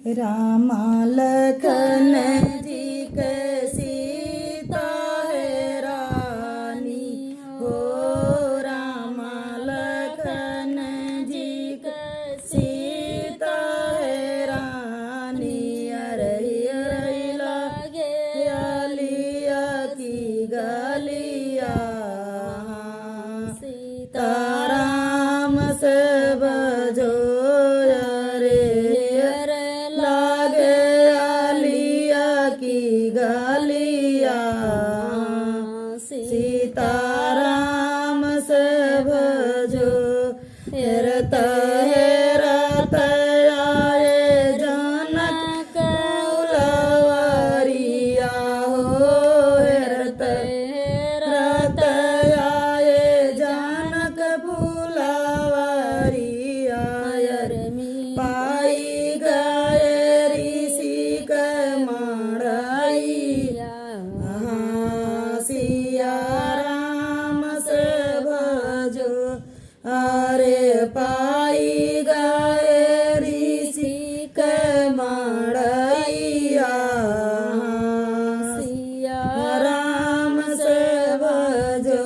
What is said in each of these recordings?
रामा लखन जी के सीता है रानी हो। रामा लखन जी के सीता है रानी। अरही अरही लागे आलिया की गलिया। सीताराम से बजो गलिया। सीताराम से भजो हेरत हेरत आए जनक फुलवरिया हो। हेरत हेरत आए जनक फुलवरिया। पाई गए ऋषि के मड़ैया। सिया राम से भजो अरे पाई गए ऋषि के मड़ैया। सिया राम से भजो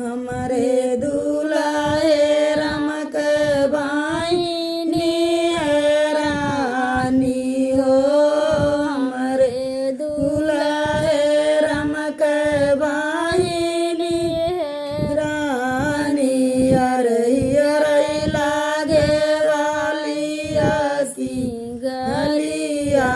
हमरे दुलाहे राम के बाइनी है रानी हो। हमरे दुलाहे राम के बाइनी है रानी। अरही अरही लागे वालिया की गलिया।